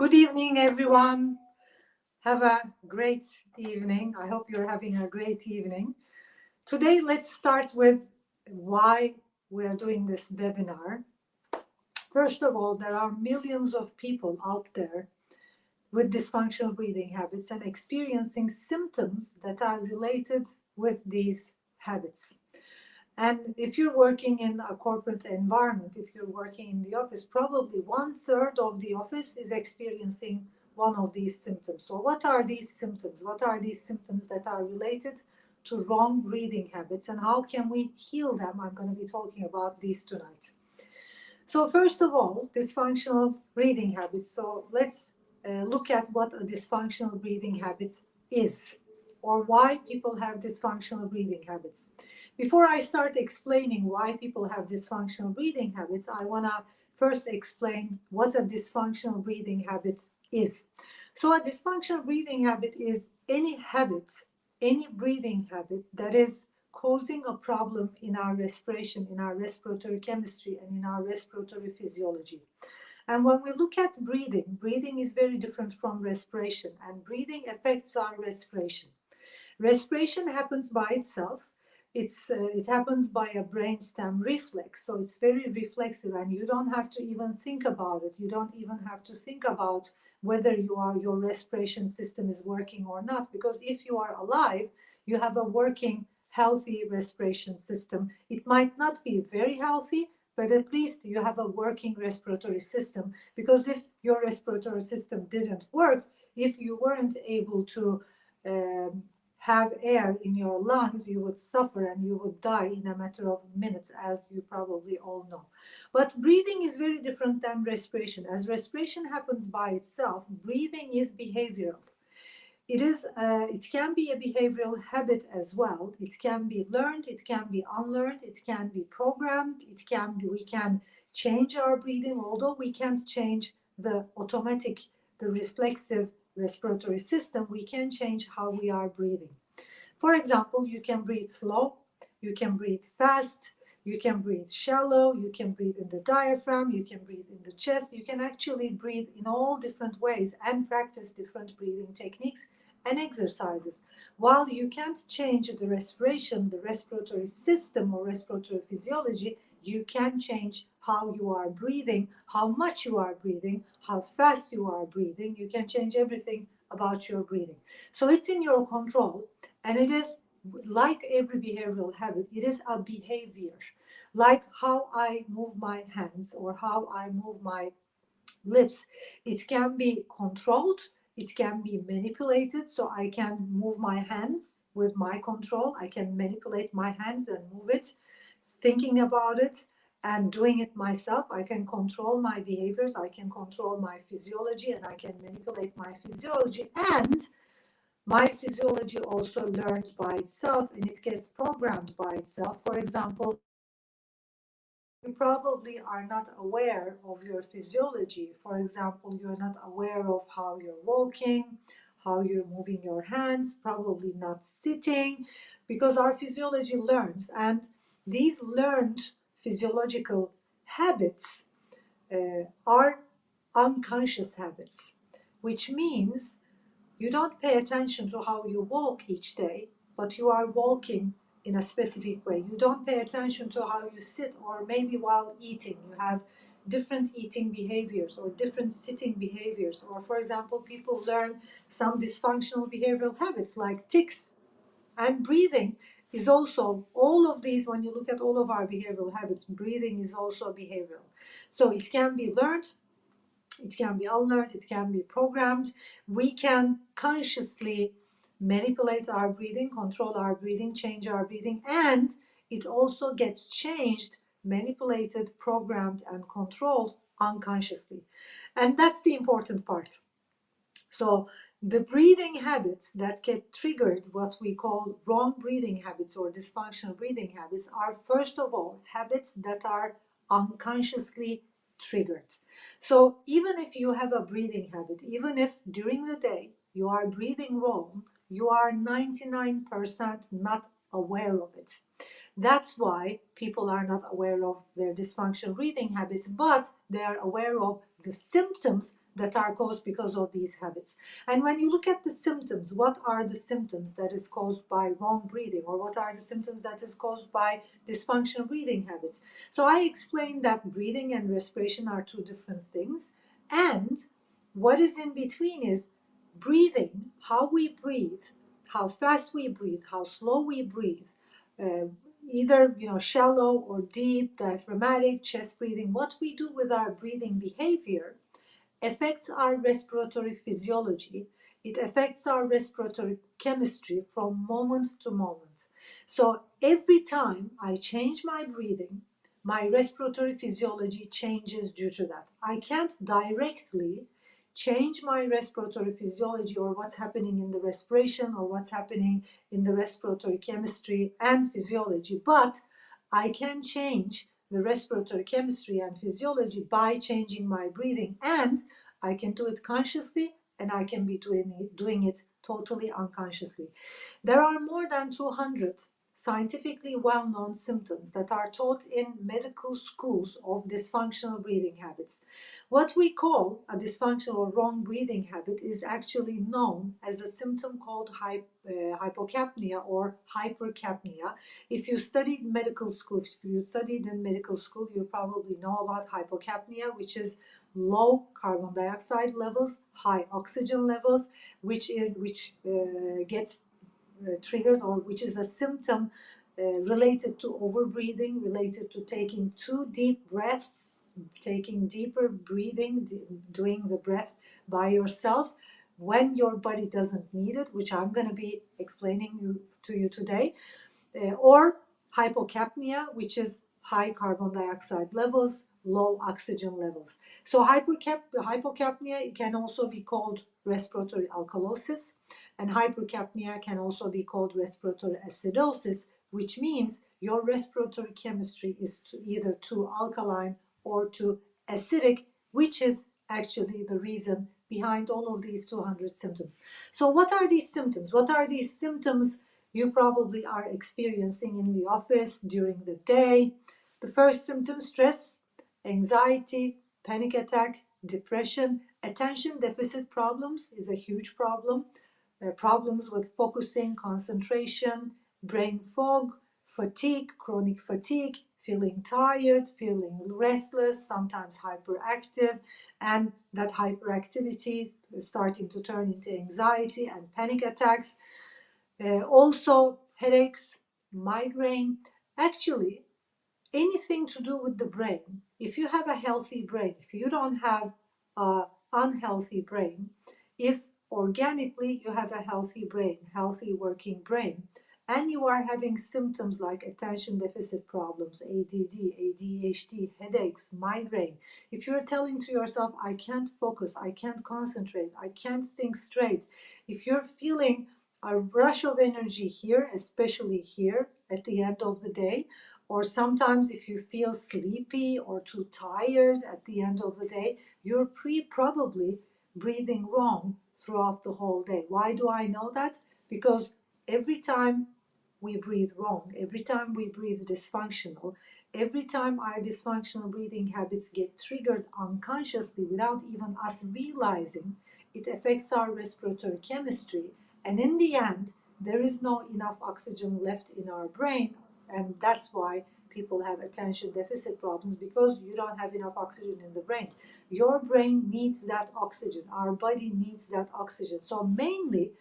Good evening, everyone. Have a great evening. I hope you're having a great evening. Today, let's start with why we are doing this webinar. First of all, there are millions of people out there with dysfunctional breathing habits and experiencing symptoms that are related with these habits. And if you're working in a corporate environment, if you're working in the office, probably 1/3 of the office is experiencing one of these symptoms. So what are these symptoms? What are these symptoms that are related to wrong breathing habits, and how can we heal them? I'm going to be talking about these tonight. So first of all, dysfunctional breathing habits. So let's look at what a dysfunctional breathing habit is, or why people have dysfunctional breathing habits. Before I start explaining why people have dysfunctional breathing habits, I want to first explain what a dysfunctional breathing habit is. So a dysfunctional breathing habit is any habit, any breathing habit that is causing a problem in our respiration, in our respiratory chemistry, and in our respiratory physiology. And when we look at breathing, breathing is very different from respiration, and breathing affects our respiration. Respiration happens by itself. It happens by a brainstem reflex, so it's very reflexive, and you don't have to even think about it. You don't even have to think about whether your respiration system is working or not, because if you are alive, you have a working, healthy respiration system. It might not be very healthy, but at least you have a working respiratory system, because if your respiratory system didn't work, if you weren't able to have air in your lungs, you would suffer and you would die in a matter of minutes, as you probably all know. But breathing is very different than respiration. As respiration happens by itself, breathing is behavioral. It can be a behavioral habit as well. It can be learned, it can be unlearned, it can be programmed, we can change our breathing, although we can't change the reflexive respiratory system, we can change how we are breathing. For example, you can breathe slow, you can breathe fast, you can breathe shallow, you can breathe in the diaphragm, you can breathe in the chest. You can actually breathe in all different ways and practice different breathing techniques and exercises. While you can't change the respiration, the respiratory system or respiratory physiology, you can change how you are breathing, how much you are breathing, how fast you are breathing. You can change everything about your breathing. So it's in your control, and it is like every behavioral habit, it is a behavior. Like how I move my hands or how I move my lips, it can be controlled, it can be manipulated. So I can move my hands with my control, I can manipulate my hands and move it, thinking about it and doing it myself. I can control my behaviors, I can control my physiology, and I can manipulate my physiology. And my physiology also learns by itself, and it gets programmed by itself. For example, you probably are not aware of your physiology. For example, you're not aware of how you're walking, how you're moving your hands, probably not sitting, because our physiology learns. And these learned physiological habits are unconscious habits, which means you don't pay attention to how you walk each day, but you are walking in a specific way. You don't pay attention to how you sit, or maybe while eating, you have different eating behaviors or different sitting behaviors. Or, for example, people learn some dysfunctional behavioral habits like tics, and breathing is also, all of these, when you look at all of our behavioral habits, breathing is also behavioral. So it can be learned, it can be unlearned, it can be programmed. We can consciously manipulate our breathing, control our breathing, change our breathing, and it also gets changed, manipulated, programmed, and controlled unconsciously. And that's the important part. So the breathing habits that get triggered, what we call wrong breathing habits or dysfunctional breathing habits, are first of all habits that are unconsciously triggered. So even if you have a breathing habit, even if during the day you are breathing wrong, you are 99% not aware of it. That's why people are not aware of their dysfunctional breathing habits, but they are aware of the symptoms that are caused because of these habits. And when you look at the symptoms, what are the symptoms that is caused by wrong breathing, or what are the symptoms that is caused by dysfunctional breathing habits? So I explained that breathing and respiration are two different things, and what is in between is breathing, how we breathe, how fast we breathe, how slow we breathe, uh, either shallow or deep, diaphragmatic, chest breathing. What we do with our breathing behavior affects our respiratory physiology. It affects our respiratory chemistry from moment to moment. So every time I change my breathing, my respiratory physiology changes due to that. I can't directly change my respiratory physiology, or what's happening in the respiration, or what's happening in the respiratory chemistry and physiology, but I can change the respiratory chemistry and physiology by changing my breathing, and I can do it consciously, and I can be doing it totally unconsciously. There are more than 200 scientifically well-known symptoms that are taught in medical schools of dysfunctional breathing habits. What we call a dysfunctional or wrong breathing habit is actually known as a symptom called hypocapnia or hypercapnia. If you studied medical school, if you studied in medical school, you probably know about hypocapnia, which is low carbon dioxide levels, high oxygen levels, which gets triggered, or which is a symptom related to overbreathing, related to taking too deep breaths, taking deeper breathing, doing the breath by yourself when your body doesn't need it, which I'm going to be explaining to you today, or hypocapnia, which is high carbon dioxide levels, low oxygen levels. So hypocapnia can also be called respiratory alkalosis, and hypercapnia can also be called respiratory acidosis, which means your respiratory chemistry is either too alkaline or too acidic, which is actually the reason behind all of these 200 symptoms. So what are these symptoms? What are these symptoms you probably are experiencing in the office during the day? The first symptom: stress, anxiety, panic attack, depression. Attention deficit problems is a huge problem. Problems with focusing, concentration, brain fog, fatigue, chronic fatigue, feeling tired, feeling restless, sometimes hyperactive, and that hyperactivity is starting to turn into anxiety and panic attacks. Also headaches, migraine. Actually, anything to do with the brain. If you have a healthy brain, if you don't have an unhealthy brain, if organically you have a healthy brain, healthy working brain, and you are having symptoms like attention deficit problems, ADD, ADHD, headaches, migraine, if you're telling to yourself, I can't focus, I can't concentrate, I can't think straight, if you're feeling a rush of energy here, especially here at the end of the day, or sometimes if you feel sleepy or too tired at the end of the day, you're probably breathing wrong throughout the whole day. Why do I know that? Because every time we breathe wrong, every time we breathe dysfunctional, every time our dysfunctional breathing habits get triggered unconsciously without even us realizing, it affects our respiratory chemistry. And in the end, there is no enough oxygen left in our brain, and that's why people have attention deficit problems, because you don't have enough oxygen in the brain. Your brain needs that oxygen. Our body needs that oxygen. So mainly,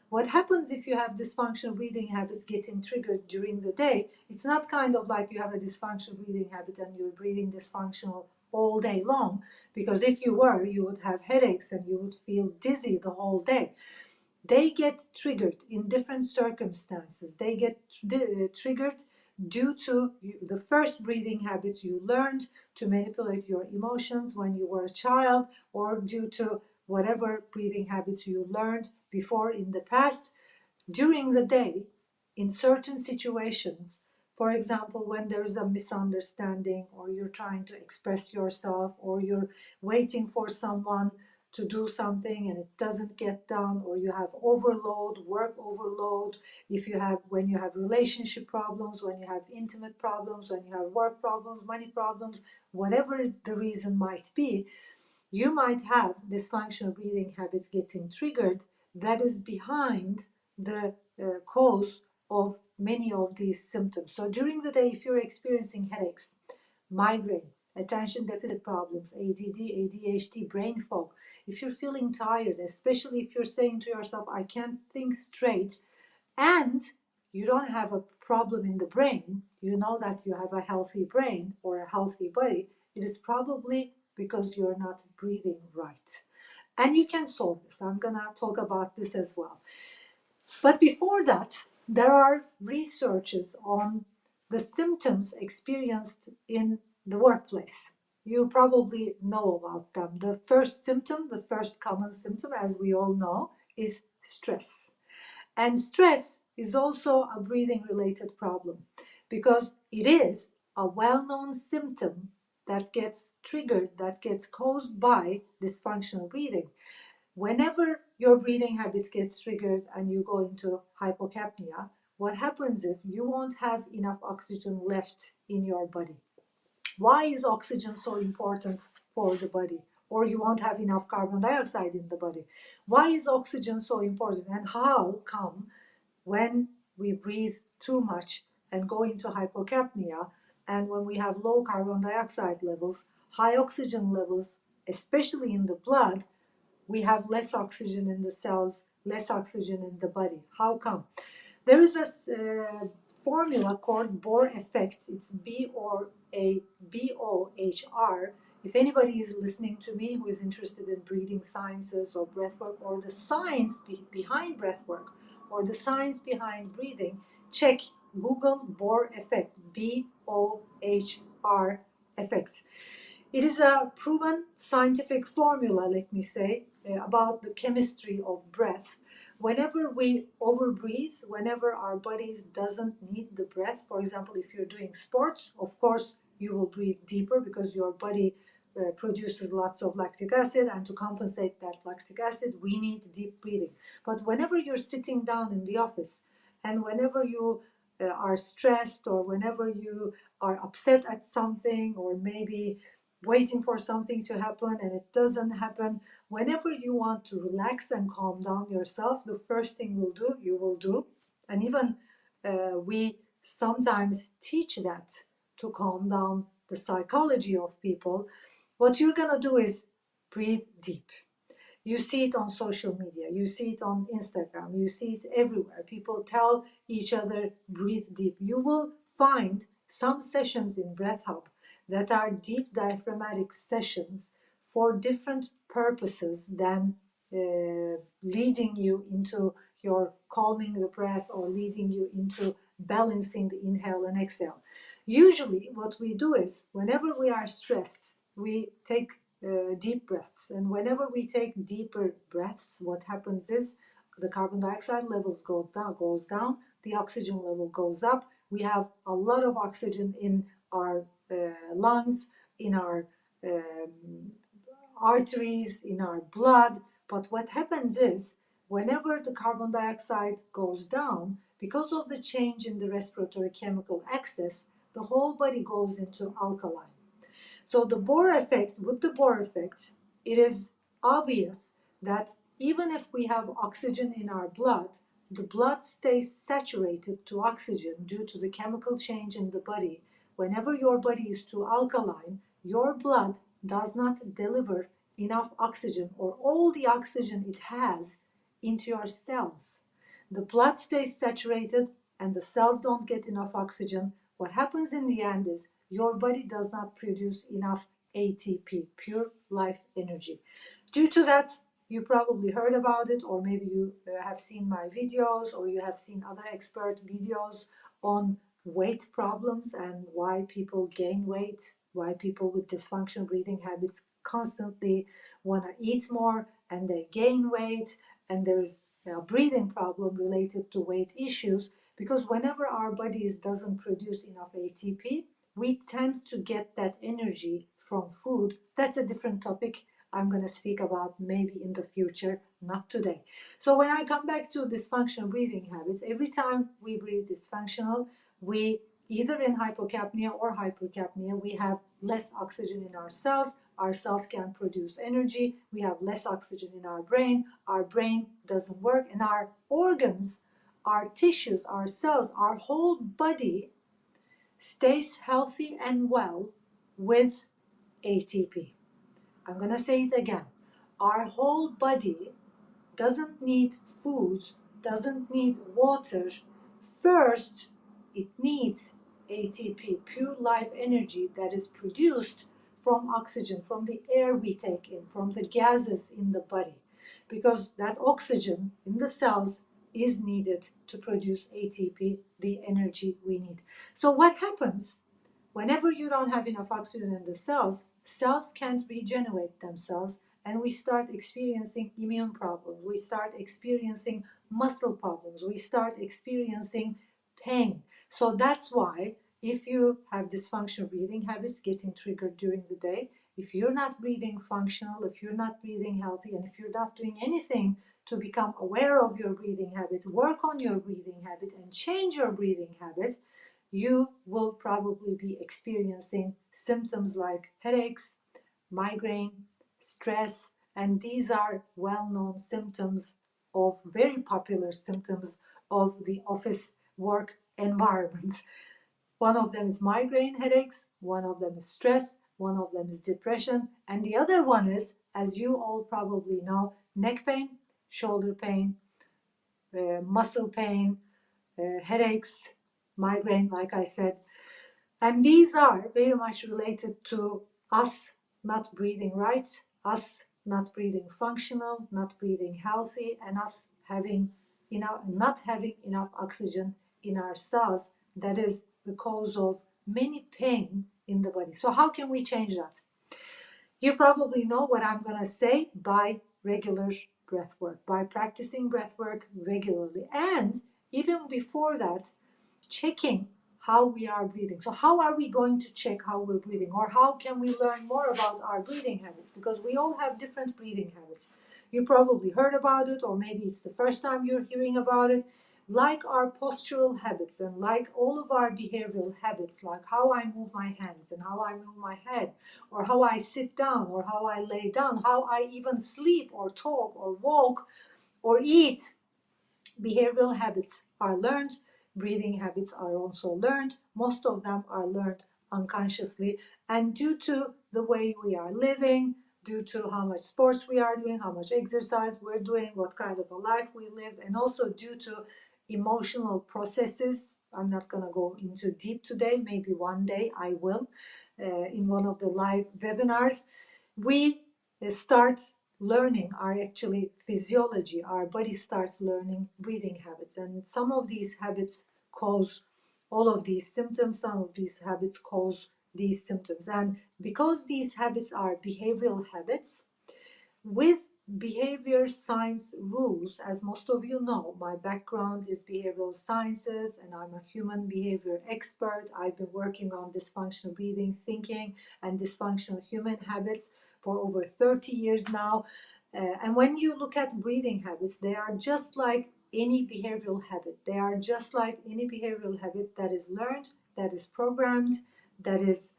what happens if you have dysfunctional breathing habits getting triggered during the day, it's not kind of like you have a dysfunctional breathing habit and you're breathing dysfunctional all day long, because if you were, you would have headaches and you would feel dizzy the whole day. They get triggered in different circumstances. They get triggered due to the first breathing habits you learned to manipulate your emotions when you were a child, or due to whatever breathing habits you learned before in the past. During the day, in certain situations, for example, when there is a misunderstanding, or you're trying to express yourself, or you're waiting for someone to do something and it doesn't get done, or you have overload, work overload, when you have relationship problems, when you have intimate problems, when you have work problems, money problems, whatever the reason might be, you might have dysfunctional breathing habits getting triggered that is behind the cause of many of these symptoms. So during the day, if you're experiencing headaches, migraine, attention deficit problems, ADD, ADHD, brain fog, if you're feeling tired, especially if you're saying to yourself, I can't think straight, and you don't have a problem in the brain, you know that you have a healthy brain or a healthy body, it is probably because you're not breathing right. And you can solve this. I'm going to talk about this as well. But before that, there are researches on the symptoms experienced in the workplace. You probably know about them. The first symptom, the first common symptom, as we all know, is stress. And stress is also a breathing related problem because it is a well-known symptom that gets triggered, that gets caused by dysfunctional breathing. Whenever your breathing habit gets triggered and you go into hypocapnia, what happens is you won't have enough oxygen left in your body. Why is oxygen so important for the body? Or you won't have enough carbon dioxide in the body. Why is oxygen so important? And how come when we breathe too much and go into hypocapnia, and when we have low carbon dioxide levels, high oxygen levels, especially in the blood, we have less oxygen in the cells, less oxygen in the body? How come? There is a formula called Bohr Effect. It's B-O-H-R. If anybody is listening to me who is interested in breathing sciences or breathwork or the science behind breathwork or the science behind breathing, check Google Bohr Effect, B-O-H-R effect. It is a proven scientific formula, let me say, about the chemistry of breath. Whenever we overbreathe, whenever our bodies doesn't need the breath, for example, if you're doing sports, of course, you will breathe deeper because your body produces lots of lactic acid, and to compensate that lactic acid, we need deep breathing. But whenever you're sitting down in the office and whenever you are stressed or whenever you are upset at something or maybe waiting for something to happen and it doesn't happen, whenever you want to relax and calm down yourself, the first thing you will do, and even we sometimes teach that to calm down the psychology of people, what you're going to do is breathe deep. You see it on social media, you see it on Instagram, you see it everywhere. People tell each other, breathe deep. You will find some sessions in Breath Hub that are deep diaphragmatic sessions for different purposes than leading you into your calming the breath or leading you into balancing the inhale and exhale. Usually what we do is whenever we are stressed, we take deep breaths, and whenever we take deeper breaths, what happens is the carbon dioxide levels goes down, the oxygen level goes up. We have a lot of oxygen in our lungs, in our arteries, in our blood. But what happens is whenever the carbon dioxide goes down, because of the change in the respiratory chemical axis, the whole body goes into alkaline. So with the Bohr effect, it is obvious that even if we have oxygen in our blood, the blood stays saturated to oxygen due to the chemical change in the body. Whenever your body is too alkaline, your blood does not deliver enough oxygen or all the oxygen it has into your cells. The blood stays saturated and the cells don't get enough oxygen. What happens in the end is your body does not produce enough ATP, pure life energy. Due to that, you probably heard about it, or maybe you have seen my videos, or you have seen other expert videos on weight problems and why people gain weight, why people with dysfunctional breathing habits constantly want to eat more and they gain weight, and there's a breathing problem related to weight issues, because whenever our bodies doesn't produce enough ATP, we tend to get that energy from food. That's a different topic I'm going to speak about maybe in the future, not today. So when I come back to dysfunctional breathing habits, every time we breathe dysfunctional, we either in hypocapnia or hypercapnia, we have less oxygen in our cells, our cells can't produce energy, we have less oxygen in our brain doesn't work, and our organs, our tissues, our cells, our whole body stays healthy and well with ATP. I'm going to say it again. Our whole body doesn't need food, doesn't need water. First, it needs ATP, pure life energy that is produced from oxygen, from the air we take in, from the gases in the body. Because that oxygen in the cells is needed to produce ATP, the energy we need. So what happens whenever you don't have enough oxygen in the cells? Cells can't regenerate themselves, and we start experiencing immune problems. We start experiencing muscle problems. We start experiencing pain. So that's why if you have dysfunctional breathing habits getting triggered during the day, if you're not breathing functional, if you're not breathing healthy, and if you're not doing anything to become aware of your breathing habit, work on your breathing habit, and change your breathing habit, you will probably be experiencing symptoms like headaches, migraine, stress, and these are well-known symptoms of, very popular symptoms of the office work environment. One of them is migraine headaches, one of them is stress, one of them is depression, and the other one is, as you all probably know, neck pain, shoulder pain, muscle pain, headaches, migraine, like I said. And these are very much related to us not breathing right, us not breathing functional, not breathing healthy, and us not having enough oxygen in our cells. That is the cause of many pain in the body. So how can we change that? You probably know what I'm going to say: by regular breath work, by practicing breath work regularly. And even before that, checking how we are breathing. So how are we going to check how we're breathing, or how can we learn more about our breathing habits? Because we all have different breathing habits. You probably heard about it, or maybe it's the first time you're hearing about it. Like our postural habits and like all of our behavioral habits, like how I move my hands and how I move my head, or how I sit down or how I lay down, how I even sleep or talk or walk or eat, behavioral habits are learned. Breathing habits are also learned. Most of them are learned unconsciously, and due to the way we are living, due to how much sports we are doing, how much exercise we're doing, what kind of a life we live, and also due to emotional processes. I'm not going to go into deep today. Maybe one day I will in one of the live webinars. We start learning our actually physiology. Our body starts learning breathing habits, and some of these habits cause all of these symptoms. Some of these habits cause these symptoms, and because these habits are behavioral habits with behavior science rules, as most of you know, my background is behavioral sciences and I'm a human behavior expert. I've been working on dysfunctional breathing, thinking, and dysfunctional human habits for over 30 years now. And when you look at breathing habits, they are just like any behavioral habit. They are just like any behavioral habit that is learned, that is programmed, that is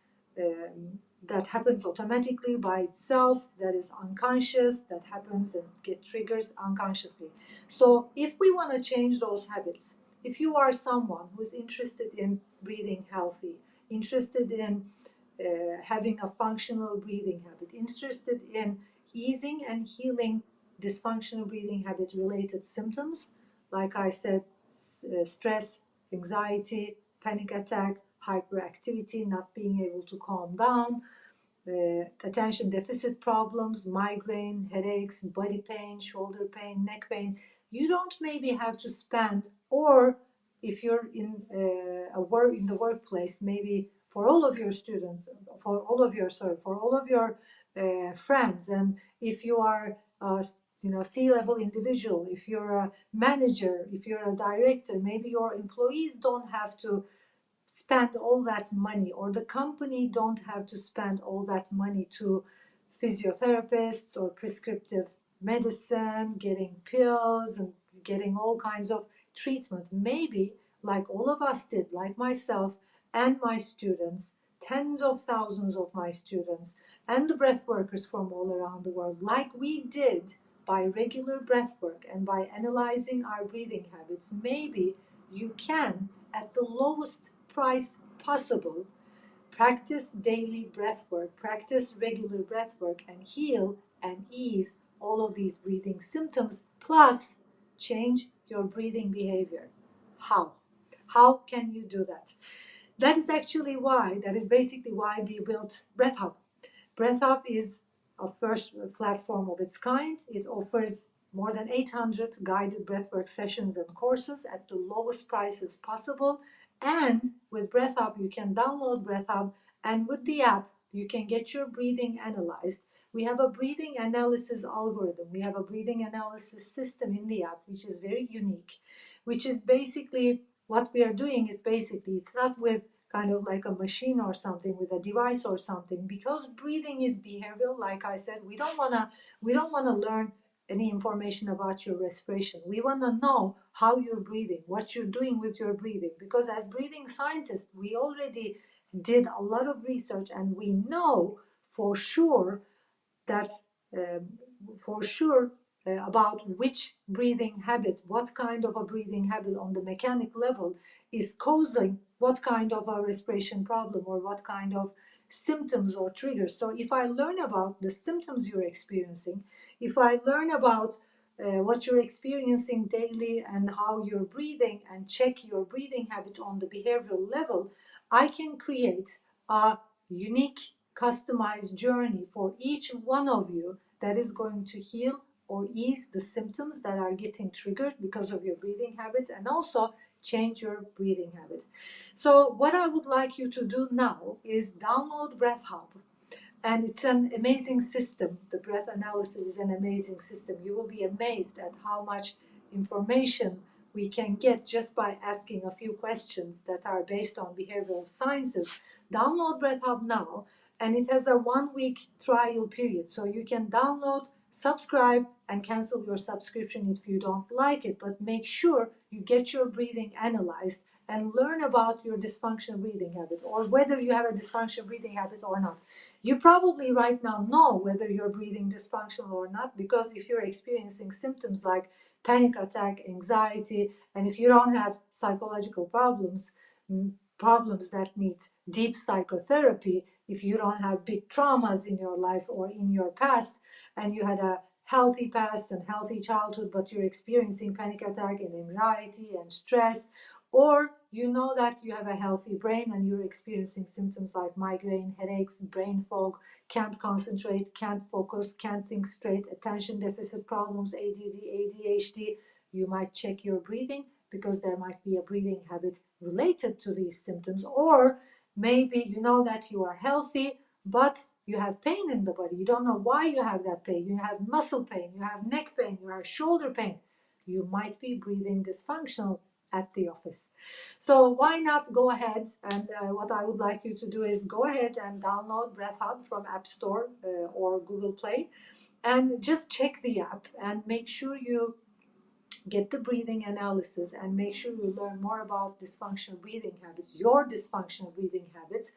that happens automatically by itself, that is unconscious, that happens and get triggers unconsciously. So if we want to change those habits, if you are someone who's interested in breathing healthy, interested in having a functional breathing habit, interested in easing and healing dysfunctional breathing habit related symptoms, like I said, stress, anxiety, panic attack, hyperactivity, not being able to calm down, attention deficit problems, migraine, headaches, body pain, shoulder pain, neck pain, you don't maybe have to spend, or if you're in in the workplace, maybe for all of your students, for all of your friends, and if you are C-level individual, if you're a manager, if you're a director, maybe your employees don't have to spend all that money, or the company don't have to spend all that money to physiotherapists or prescriptive medicine, getting pills and getting all kinds of treatment. Maybe, like all of us did, like myself and my students tens of thousands of my students and the breath workers from all around the world, like we did by regular breath work and by analyzing our breathing habits, maybe you can, at the lowest price possible, practice daily breath work, practice regular breath work, and heal and ease all of these breathing symptoms, plus change your breathing behavior. How? How can you do that? That is basically why we built BreathHub. BreathHub is a first platform of its kind. It offers more than 800 guided breathwork sessions and courses at the lowest prices possible. And with BreathHub, you can download BreathHub, and with the app, you can get your breathing analyzed. We have a breathing analysis algorithm. We have a breathing analysis system in the app, which is very unique, which is basically what we are doing is basically, it's not with kind of like a machine or something, with a device or something, because breathing is behavioral. Like I said, we don't want to learn any information about your respiration. We want to know how you're breathing, what you're doing with your breathing, because as breathing scientists, we already did a lot of research, and we know for sure that about which breathing habit, what kind of a breathing habit on the mechanic level is causing what kind of a respiration problem or what kind of symptoms or triggers. So if I learn about the symptoms you're experiencing, if I learn about what you're experiencing daily and how you're breathing, and check your breathing habits on the behavioral level, I can create a unique customized journey for each one of you that is going to heal or ease the symptoms that are getting triggered because of your breathing habits, and also change your breathing habit. So what I would like you to do now is download BreathHub, and it's an amazing system. The breath analysis is an amazing system. You will be amazed at how much information we can get just by asking a few questions that are based on behavioral sciences. Download BreathHub now, and it has a 1-week trial period. So you can download, subscribe, and cancel your subscription if you don't like it. But make sure you get your breathing analyzed and learn about your dysfunctional breathing habit, or whether you have a dysfunctional breathing habit or not. You probably right now know whether you're breathing dysfunctional or not, because if you're experiencing symptoms like panic attack, anxiety, and if you don't have psychological problems that need deep psychotherapy, if you don't have big traumas in your life or in your past, and you had a healthy past and healthy childhood, but you're experiencing panic attack and anxiety and stress, or you know that you have a healthy brain and you're experiencing symptoms like migraine, headaches, brain fog, can't concentrate, can't focus, can't think straight, attention deficit problems, ADD, ADHD, you might check your breathing, because there might be a breathing habit related to these symptoms. Or maybe you know that you are healthy, but you have pain in the body. You don't know why you have that pain. You have muscle pain, you have neck pain, you have shoulder pain. You might be breathing dysfunctional at the office. So why not go ahead, and what I would like you to do is go ahead and download BreathHub from App Store or Google Play, and just check the app and make sure you get the breathing analysis, and make sure you learn more about dysfunctional breathing habits, your dysfunctional breathing habits,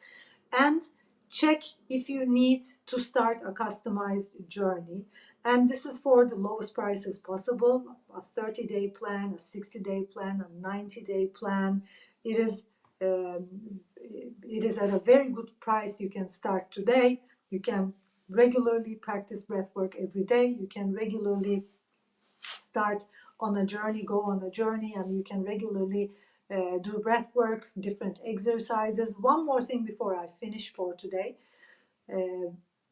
and check if you need to start a customized journey. And this is for the lowest prices possible, a 30-day plan, a 60-day plan, a 90-day plan. It is at a very good price. You can start today. You can regularly practice breath work every day. You can regularly start on a journey, go on a journey, and you can regularly do breath work, different exercises. One more thing before I finish for today.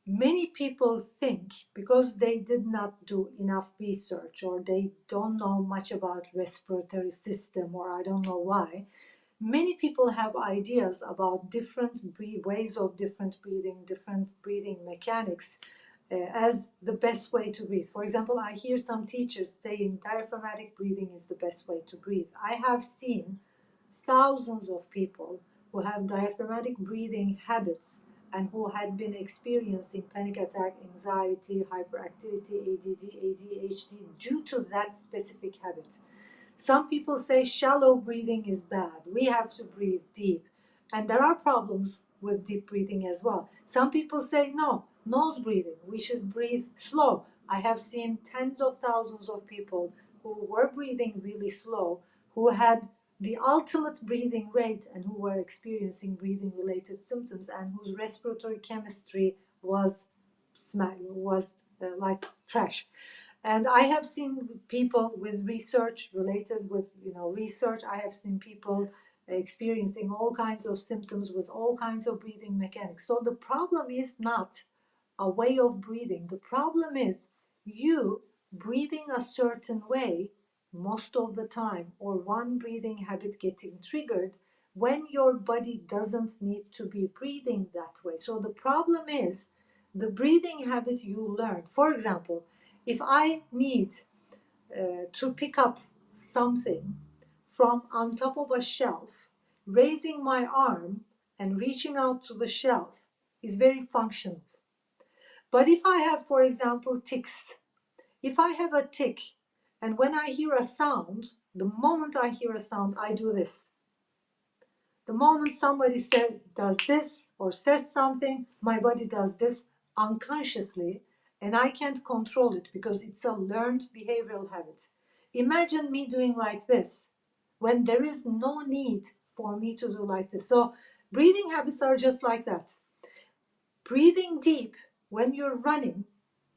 Many people think, because they did not do enough research, or they don't know much about respiratory system, or I don't know why, many people have ideas about different ways of different breathing mechanics as the best way to breathe. For example, I hear some teachers saying diaphragmatic breathing is the best way to breathe. I have seen thousands of people who have diaphragmatic breathing habits and who had been experiencing panic attack, anxiety, hyperactivity, ADD, ADHD due to that specific habit. Some people say shallow breathing is bad. We have to breathe deep. And there are problems with deep breathing as well. Some people say no, nose breathing, we should breathe slow. I have seen tens of thousands of people who were breathing really slow, who had the ultimate breathing rate and who were experiencing breathing related symptoms and whose respiratory chemistry was like trash. And I have seen people with research related with research. I have seen people experiencing all kinds of symptoms with all kinds of breathing mechanics. So the problem is not a way of breathing. The problem is you breathing a certain way most of the time, or one breathing habit getting triggered when your body doesn't need to be breathing that way. So the problem is the breathing habit you learned. For example, if I need to pick up something from on top of a shelf, raising my arm and reaching out to the shelf is very functional. But if I have, for example, tics, if I have a tic and when I hear a sound, the moment I hear a sound, I do this. The moment somebody does this or says something, my body does this unconsciously, and I can't control it because it's a learned behavioral habit. Imagine me doing like this when there is no need for me to do like this. So breathing habits are just like that. Breathing deep when you're running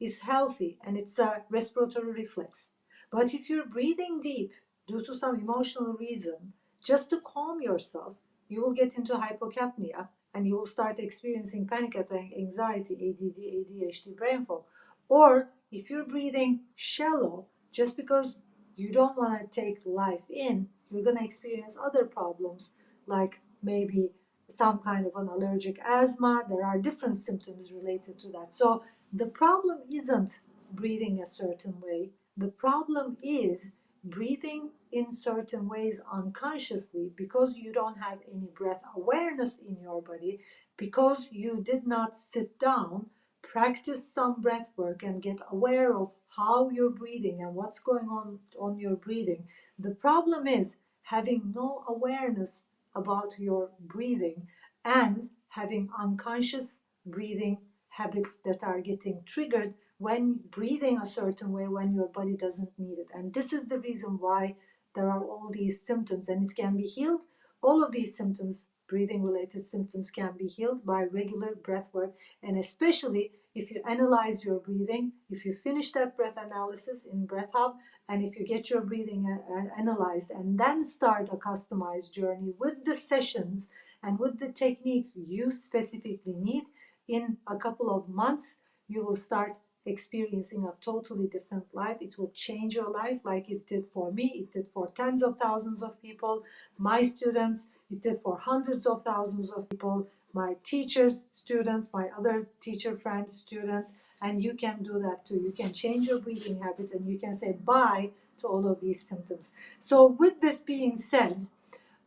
is healthy and it's a respiratory reflex. But if you're breathing deep due to some emotional reason, just to calm yourself, you will get into hypocapnia and you will start experiencing panic attack, anxiety, ADD, ADHD, brain fog. Or if you're breathing shallow, just because you don't want to take life in, you're going to experience other problems like maybe some kind of an allergic asthma. There are different symptoms related to that. So the problem isn't breathing a certain way. The problem is breathing in certain ways unconsciously because you don't have any breath awareness in your body, because you did not sit down, practice some breath work and get aware of how you're breathing and what's going on your breathing. The problem is having no awareness about your breathing and having unconscious breathing habits that are getting triggered when breathing a certain way when your body doesn't need it. And this is the reason why there are all these symptoms, and it can be healed. All of these symptoms, breathing related symptoms, can be healed by regular breath work, and especially if you analyze your breathing, if you finish that breath analysis in Breath Hub, and if you get your breathing analyzed and then start a customized journey with the sessions and with the techniques you specifically need, in a couple of months, you will start experiencing a totally different life. It will change your life like it did for me. It did for tens of thousands of people, my students. It did for hundreds of thousands of people, my teachers, students, my other teacher friends, students. And you can do that too. You can change your breathing habits and you can say bye to all of these symptoms. So with this being said,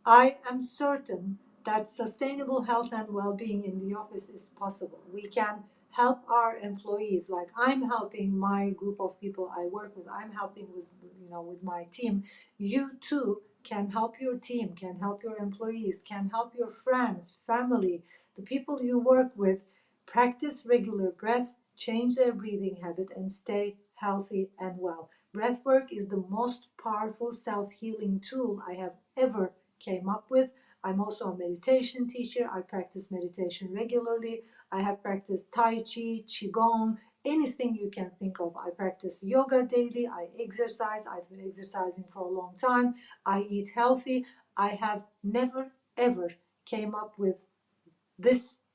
I am certain that sustainable health and well-being in the office is possible. We can help our employees, like I'm helping my group of people I work with. I'm helping with my team. You too can help your team, can help your employees, can help your friends, family, the people you work with. Practice regular breath, change their breathing habit, and stay healthy and well. Breathwork is the most powerful self-healing tool I have ever came up with. I'm also a meditation teacher. I practice meditation regularly. I have practiced Tai Chi, Qigong, anything you can think of. I practice yoga daily. I exercise. I've been exercising for a long time. I eat healthy. I have never, ever came up with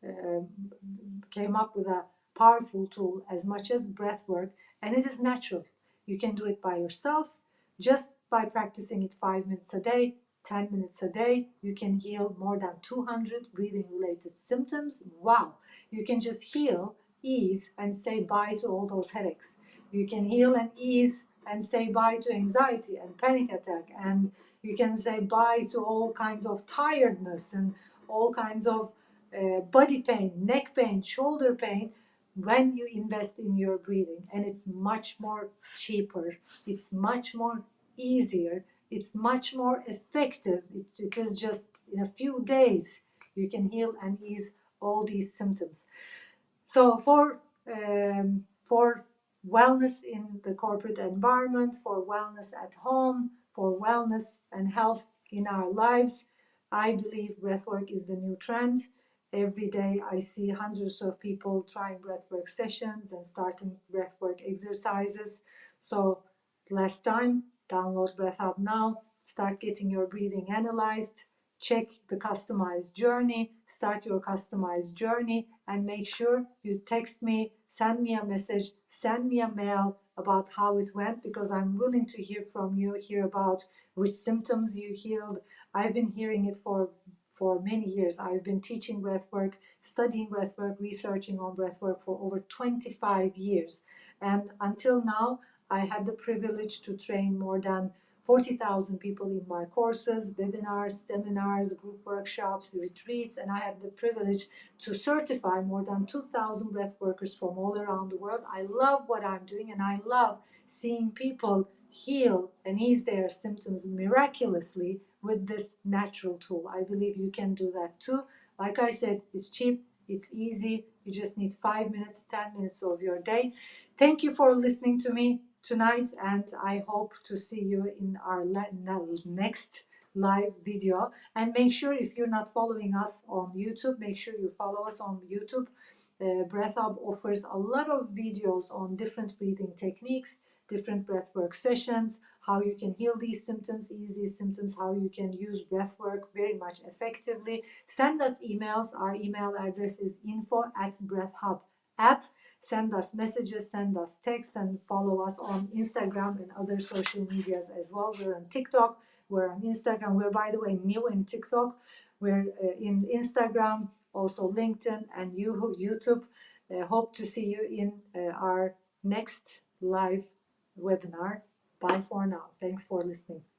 a powerful tool as much as breath work, and it is natural. You can do it by yourself just by practicing it 5 minutes a day, 10 minutes a day. You can heal more than 200 breathing related symptoms. Wow. You can just heal, ease, and say bye to all those headaches. You can heal and ease and say bye to anxiety and panic attack, and you can say bye to all kinds of tiredness and all kinds of body pain, neck pain, shoulder pain, when you invest in your breathing. And it's much more cheaper, it's much more easier, it's much more effective. It is just in a few days you can heal and ease all these symptoms. So for wellness in the corporate environment, for wellness at home, for wellness and health in our lives, I believe breathwork is the new trend. Every day I see hundreds of people trying breathwork sessions and starting breathwork exercises. So last time, download BreathHub now, start getting your breathing analyzed, check the customized journey, start your customized journey, and make sure you text me, send me a message, send me a mail about how it went, because I'm willing to hear from you, hear about which symptoms you healed. I've been hearing it for many years. I've been teaching breathwork, studying breathwork, researching on breathwork for over 25 years. And until now, I had the privilege to train more than 40,000 people in my courses, webinars, seminars, group workshops, retreats, and I had the privilege to certify more than 2,000 breath workers from all around the world. I love what I'm doing, and I love seeing people heal and ease their symptoms miraculously with this natural tool. I believe you can do that too. Like I said, it's cheap, it's easy. You just need 5 minutes, 10 minutes of your day. Thank you for listening to me tonight, and I hope to see you in our next live video. And make sure, if you're not following us on YouTube, make sure you follow us on YouTube. BreathHub offers a lot of videos on different breathing techniques, different breathwork sessions, how you can heal these symptoms, ease these symptoms, how you can use breathwork very much effectively. Send us emails. Our email address is info@breathhub.app. Send us messages, send us texts, and follow us on Instagram and other social medias as well. We're on TikTok, we're on Instagram. We're, by the way, new in TikTok. We're in Instagram, also LinkedIn and YouTube. Hope to see you in our next live webinar. Bye for now. Thanks for listening.